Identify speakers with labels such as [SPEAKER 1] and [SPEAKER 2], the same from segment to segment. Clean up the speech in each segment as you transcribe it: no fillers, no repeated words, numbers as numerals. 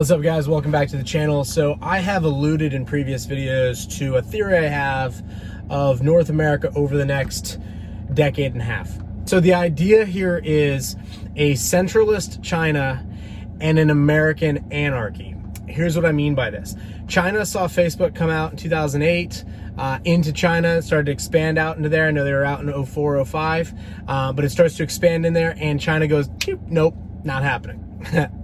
[SPEAKER 1] What's up, guys? Welcome back to the channel. So I have alluded in previous videos to a theory I have of North America over the next decade and a half. So the idea here is a centralist China and an American anarchy. Here's what I mean by this. China saw Facebook come out in 2008 into China, started to expand out into there. I know they were out in 04, 05, but it starts to expand in there, and China goes, nope, not happening.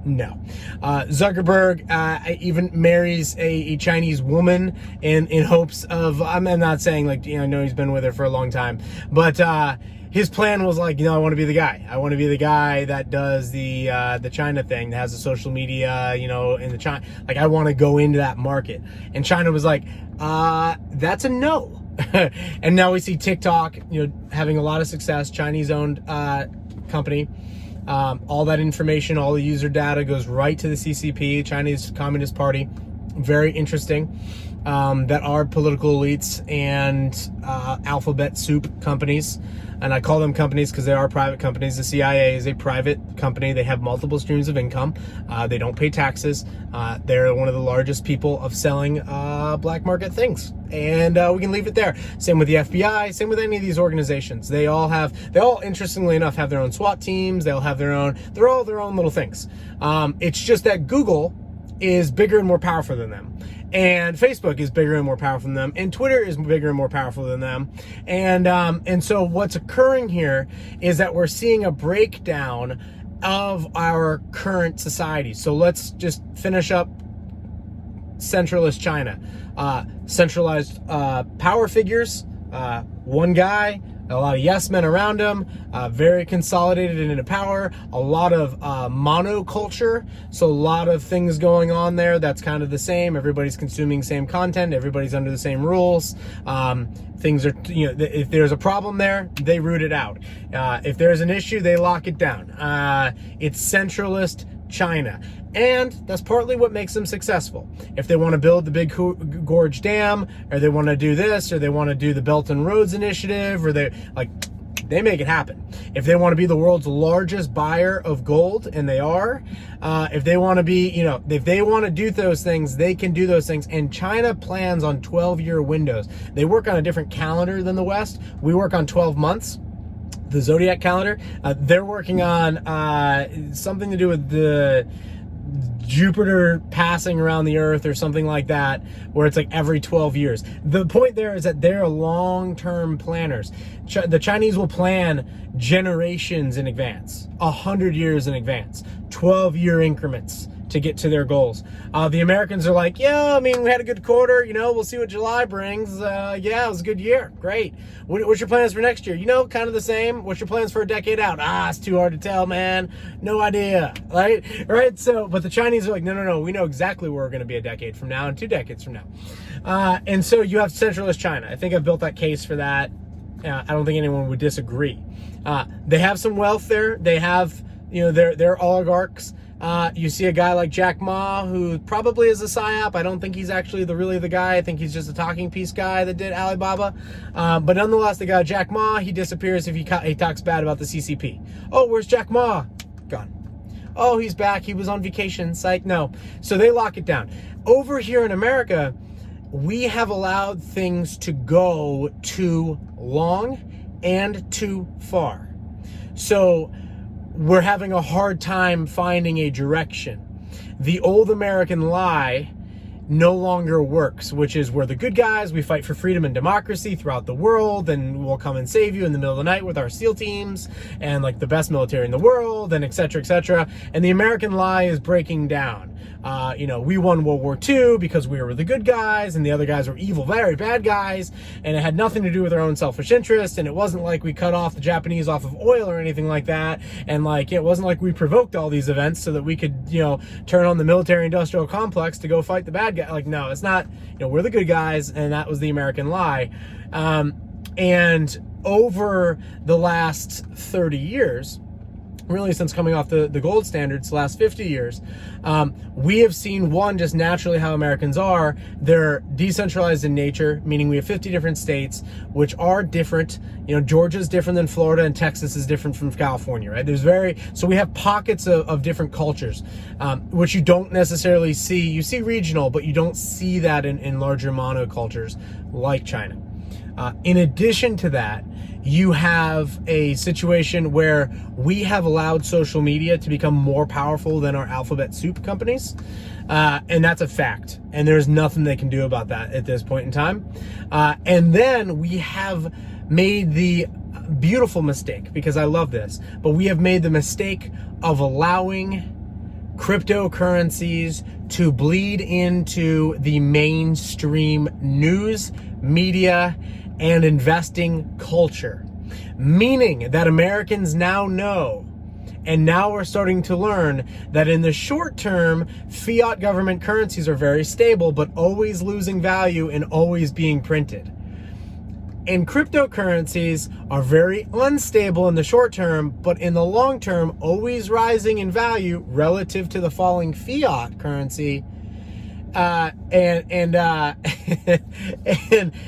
[SPEAKER 1] No. Zuckerberg even marries a Chinese woman in hopes of, I'm not saying, like, I know he's been with her for a long time, but his plan was like, I want to be the guy. I want to be the guy that does the China thing, that has the social media, in the China, like, I want to go into that market. And China was like, that's a no. And now we see TikTok, having a lot of success, Chinese owned company. All that information, all the user data goes right to the CCP, Chinese Communist Party. Very interesting that our political elites and alphabet soup companies, and I call them companies because they are private companies. The CIA is a private company. They have multiple streams of income. They don't pay taxes. They're one of the largest people of selling black market things. And we can leave it there. Same with the FBI, same with any of these organizations. They all, interestingly enough, have their own SWAT teams. They'll have they're all their own little things. It's just that Google is bigger and more powerful than them. And Facebook is bigger and more powerful than them, and Twitter is bigger and more powerful than them. And so what's occurring here is that we're seeing a breakdown of our current society. So let's just finish up centralist China. Centralized power figures, one guy, a lot of yes men around him, very consolidated and into power, a lot of monoculture, so a lot of things going on there that's kind of the same. Everybody's consuming same content, everybody's under the same rules. Things are, if there's a problem there, they root it out. If there's an issue, they lock it down. It's centralist China. And that's partly what makes them successful. If they want to build the Big Gorge Dam, or they want to do this, or they want to do the Belt and Roads Initiative, or they make it happen. If they want to be the world's largest buyer of gold, and they are, if they want to be, if they want to do those things, they can do those things. And China plans on 12-year windows. They work on a different calendar than the West. We work on 12 months. The zodiac calendar. They're working on something to do with the Jupiter passing around the Earth or something like that, where it's like every 12 years. The point there is that they're long-term planners. The Chinese will plan generations in advance, 100 years in advance, 12-year increments to get to their goals. The Americans are like, yeah, we had a good quarter, we'll see what July brings. Yeah, it was a good year. Great. What's your plans for next year? Kind of the same. What's your plans for a decade out? It's too hard to tell, man. No idea. Right? So, but the Chinese are like, no, we know exactly where we're going to be a decade from now and 2 decades from now. And so you have centralist China. I think I've built that case for that. I don't think anyone would disagree. They have some wealth there. They have, they're oligarchs. You see a guy like Jack Ma, who probably is a psyop. I don't think he's actually really the guy. I think he's just a talking piece guy that did Alibaba. But nonetheless, the guy Jack Ma, he disappears if he talks bad about the CCP. Oh, where's Jack Ma? Gone. Oh, he's back. He was on vacation. Psych. No. So they lock it down. Over here in America, we have allowed things to go too long and too far. So we're having a hard time finding a direction. The old American lie no longer works, which is we're the good guys, we fight for freedom and democracy throughout the world, and we'll come and save you in the middle of the night with our SEAL teams, and like the best military in the world, and et cetera, et cetera. And the American lie is breaking down. We won World War II because we were the good guys, and the other guys were evil, very bad guys, and it had nothing to do with our own selfish interest, and it wasn't like we cut off the Japanese off of oil or anything like that, and it wasn't like we provoked all these events so that we could, turn on the military-industrial complex to go fight the bad guy. No, it's not, we're the good guys, and that was the American lie. And over the last 30 years, really since coming off the gold standards the last 50 years, we have seen, one, just naturally how Americans are. They're decentralized in nature, meaning we have 50 different states, which are different. You know, Georgia's different than Florida, and Texas is different from California, right? So we have pockets of different cultures, which you don't necessarily see. You see regional, but you don't see that in larger monocultures like China. In addition to that, you have a situation where we have allowed social media to become more powerful than our alphabet soup companies. And that's a fact. And there's nothing they can do about that at this point in time. And then we have made the beautiful mistake, because I love this, but we have made the mistake of allowing cryptocurrencies to bleed into the mainstream news, media, and investing culture, meaning that Americans now know, and now we're starting to learn, that in the short term, fiat government currencies are very stable, but always losing value and always being printed. And cryptocurrencies are very unstable in the short term, but in the long term, always rising in value relative to the falling fiat currency. And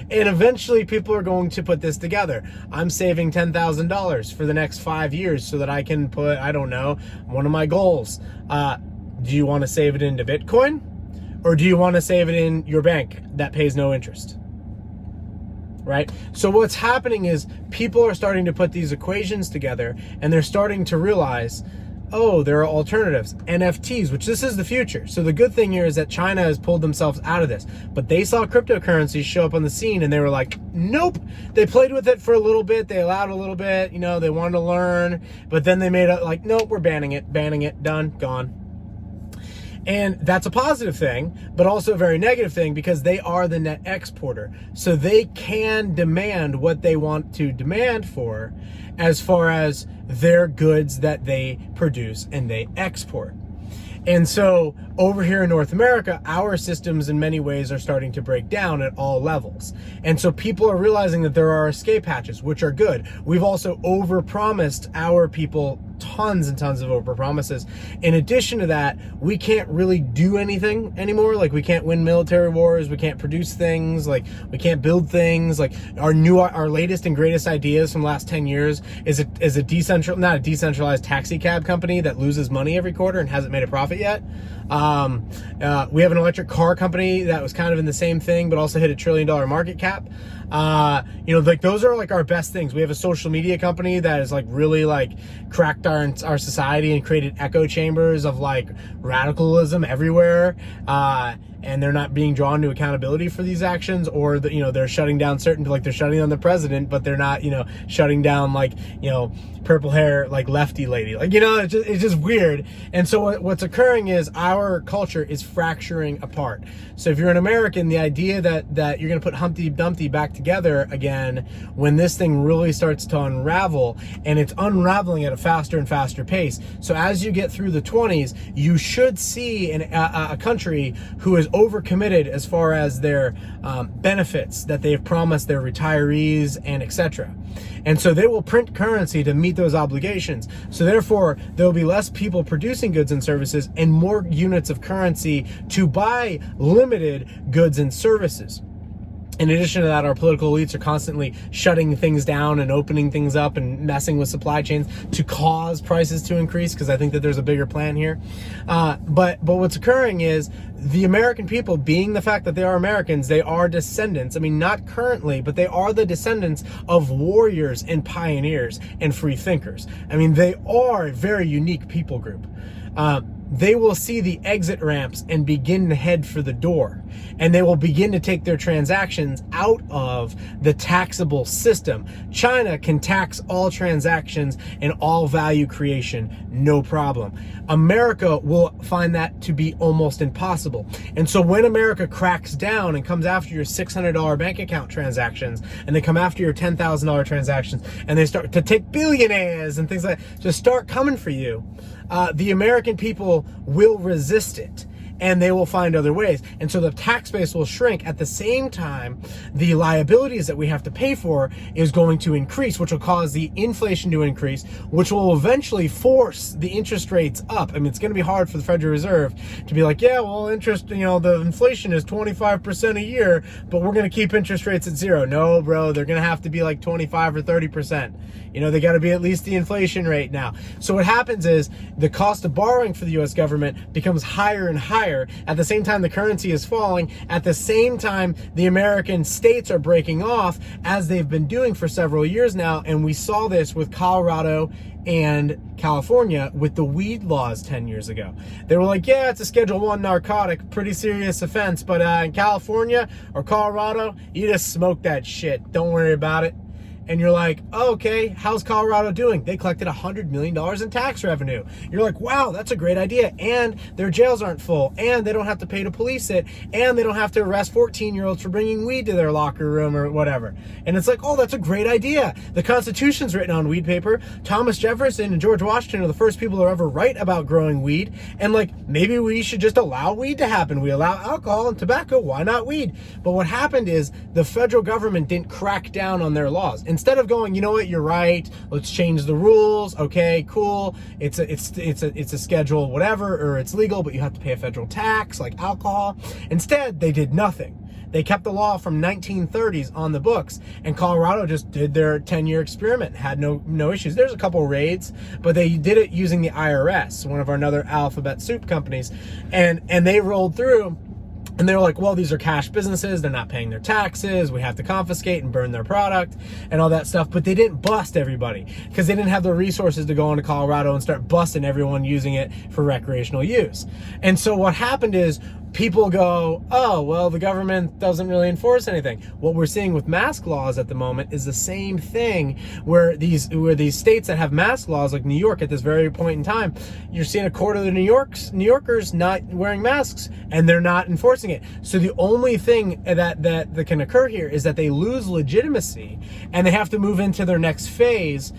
[SPEAKER 1] eventually people are going to put this together. I'm saving $10,000 for the next 5 years so that I can put, I don't know, one of my goals. Do you want to save it into Bitcoin, or do you want to save it in your bank that pays no interest? Right? So what's happening is people are starting to put these equations together, and they're starting to realize, oh, there are alternatives. NFTs, which this is the future. So the good thing here is that China has pulled themselves out of this, but they saw cryptocurrencies show up on the scene and they were like, nope. They played with it for a little bit. They allowed a little bit, you know, they wanted to learn, but then they made it like, nope, we're banning it, done, gone. And that's a positive thing, but also a very negative thing, because they are the net exporter. So they can demand what they want to demand for as far as their goods that they produce and they export. And so over here in North America, our systems in many ways are starting to break down at all levels. And so people are realizing that there are escape hatches, which are good. We've also overpromised our people tons and tons of overpromises. In addition to that, we can't really do anything anymore. Like, we can't win military wars, we can't produce things, like we can't build things. Like our latest and greatest ideas from the last 10 years is not a decentralized taxi cab company that loses money every quarter and hasn't made a profit yet. We have an electric car company that was kind of in the same thing, but also hit $1 trillion market cap. You know, like those are like our best things. We have a social media company that is like really like cracked our society and created echo chambers of like radicalism everywhere. And they're not being drawn to accountability for these actions, or you know, they're shutting down they're shutting down the president, but they're not, you know, shutting down like, you know, purple hair, like lefty lady, like, you know, it's just weird. And so what's occurring is our culture is fracturing apart. So if you're an American, the idea that you're going to put Humpty Dumpty back together again when this thing really starts to unravel, and it's unraveling at a faster and faster pace. So as you get through the 20s, you should see a country who is overcommitted as far as their benefits that they've promised their retirees and etc. And so they will print currency to meet those obligations. So therefore, there'll be less people producing goods and services and more units of currency to buy limited goods and services. In addition to that, our political elites are constantly shutting things down and opening things up and messing with supply chains to cause prices to increase, because I think that there's a bigger plan here. But what's occurring is the American people, being the fact that they are Americans, they are descendants. I mean, not currently, but they are the descendants of warriors and pioneers and free thinkers. I mean, they are a very unique people group. They will see the exit ramps and begin to head for the door. And they will begin to take their transactions out of the taxable system. China can tax all transactions and all value creation, no problem. America will find that to be almost impossible. And so when America cracks down and comes after your $600 bank account transactions, and they come after your $10,000 transactions, and they start to take billionaires and things like that, just start coming for you, the American people will resist it. and they will find other ways. And so the tax base will shrink. At the same time, the liabilities that we have to pay for is going to increase, which will cause the inflation to increase, which will eventually force the interest rates up. I mean, it's going to be hard for the Federal Reserve to be like, yeah, well, interest, the inflation is 25% a year, but we're going to keep interest rates at zero. No, bro, they're going to have to be like 25 or 30%. They got to be at least the inflation rate now. So what happens is the cost of borrowing for the US government becomes higher and higher. At the same time, the currency is falling. At the same time, the American states are breaking off, as they've been doing for several years now. And we saw this with Colorado and California with the weed laws 10 years ago. They were like, yeah, it's a Schedule I narcotic, pretty serious offense, but in California or Colorado, you just smoke that shit. Don't worry about it. And you're like, oh, okay, how's Colorado doing? They collected $100 million in tax revenue. You're like, wow, that's a great idea. And their jails aren't full, and they don't have to pay to police it, and they don't have to arrest 14-year-olds for bringing weed to their locker room or whatever. And it's like, oh, that's a great idea. The Constitution's written on weed paper. Thomas Jefferson and George Washington are the first people to ever write about growing weed. And like, maybe we should just allow weed to happen. We allow alcohol and tobacco. Why not weed? But what happened is the federal government didn't crack down on their laws. Instead of going, you know what, you're right, let's change the rules, okay, cool, it's a schedule whatever, or it's legal, but you have to pay a federal tax like alcohol. Instead, they did nothing. They kept the law from 1930s on the books, and Colorado just did their 10-year experiment, had no issues. There's a couple raids, but they did it using the IRS, one of our other alphabet soup companies, and they rolled through. And they were like, well, these are cash businesses. They're not paying their taxes. We have to confiscate and burn their product and all that stuff. But they didn't bust everybody because they didn't have the resources to go into Colorado and start busting everyone using it for recreational use. And so what happened is people go, oh, well, the government doesn't really enforce anything. What we're seeing with mask laws at the moment is the same thing, where these states that have mask laws, like New York at this very point in time, you're seeing a quarter of the New Yorkers not wearing masks, and they're not enforcing it. So the only thing that can occur here is that they lose legitimacy, and they have to move into their next phase,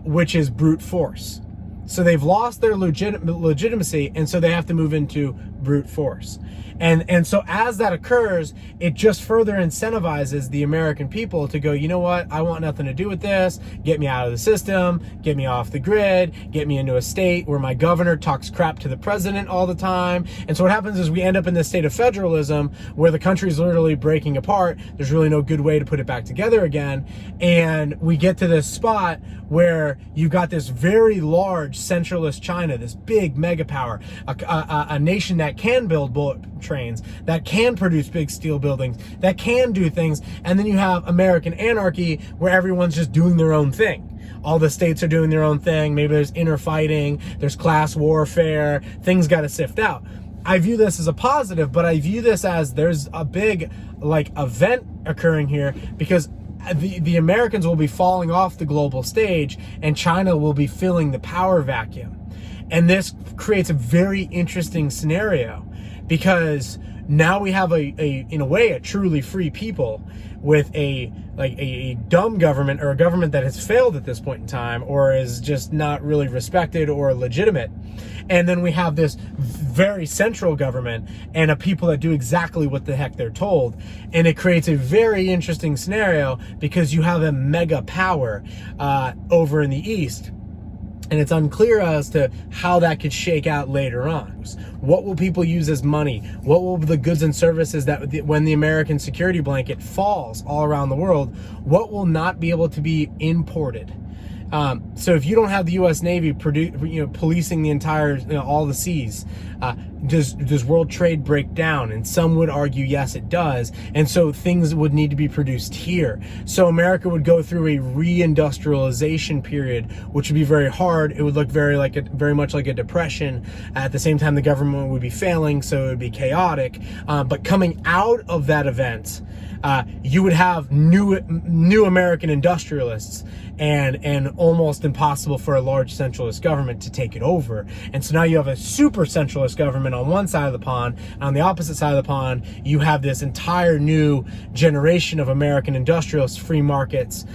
[SPEAKER 1] which is brute force. So they've lost their legitimacy, and so they have to move into brute force. And so as that occurs, it just further incentivizes the American people to go, you know what, I want nothing to do with this. Get me out of the system, get me off the grid, get me into a state where my governor talks crap to the president all the time. And so what happens is we end up in this state of federalism where the country is literally breaking apart. There's really no good way to put it back together again. And we get to this spot where you've got this very large centralist China, this big mega power, a nation that can build bullet trains, that can produce big steel buildings, that can do things. And then you have American Anarchy, where everyone's just doing their own thing. All the states are doing their own thing. Maybe there's inner fighting, there's class warfare, things got to sift out. I view this as a positive, but I view this as there's a big event occurring here, because the Americans will be falling off the global stage and China will be filling the power vacuum. And this creates a very interesting scenario, because now we have in a way, a truly free people with a dumb government, or a government that has failed at this point in time, or is just not really respected or legitimate. And then we have this very central government and a people that do exactly what the heck they're told. And it creates a very interesting scenario, because you have a mega power over in the East. And it's unclear as to how that could shake out later on. What will people use as money? What will the goods and services that when the American security blanket falls all around the world, what will not be able to be imported? So if you don't have the U.S. Navy policing the entire, all the seas, does world trade break down? And some would argue, yes, it does. And so things would need to be produced here. So America would go through a reindustrialization period, which would be very hard. It would look very much like a depression. At the same time, the government would be failing, so it would be chaotic. But coming out of that event, you would have new American industrialists, and almost impossible for a large centralist government to take it over. And so now you have a super centralist government on one side of the pond, and on the opposite side of the pond, you have this entire new generation of American industrialists, free markets,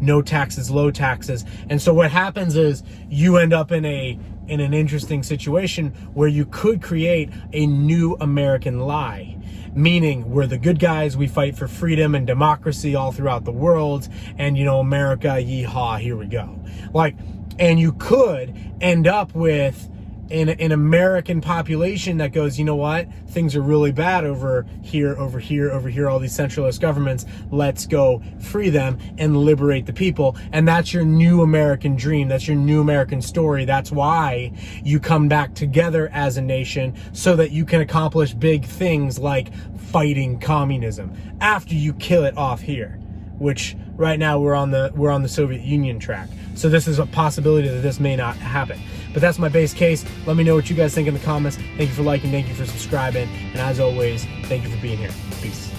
[SPEAKER 1] no taxes, low taxes. And so what happens is you end up in an interesting situation where you could create a new American lie. Meaning, we're the good guys, we fight for freedom and democracy all throughout the world, and America, yeehaw, here we go. And you could end up with an American population that goes, you know what, things are really bad over here, all these centralist governments, let's go free them and liberate the people. And that's your new American dream, that's your new American story. That's why you come back together as a nation, so that you can accomplish big things like fighting communism after you kill it off here, which right now we're on the Soviet Union track. So this is a possibility that this may not happen. But that's my base case. Let me know what you guys think in the comments. Thank you for liking, thank you for subscribing, and as always, thank you for being here. Peace.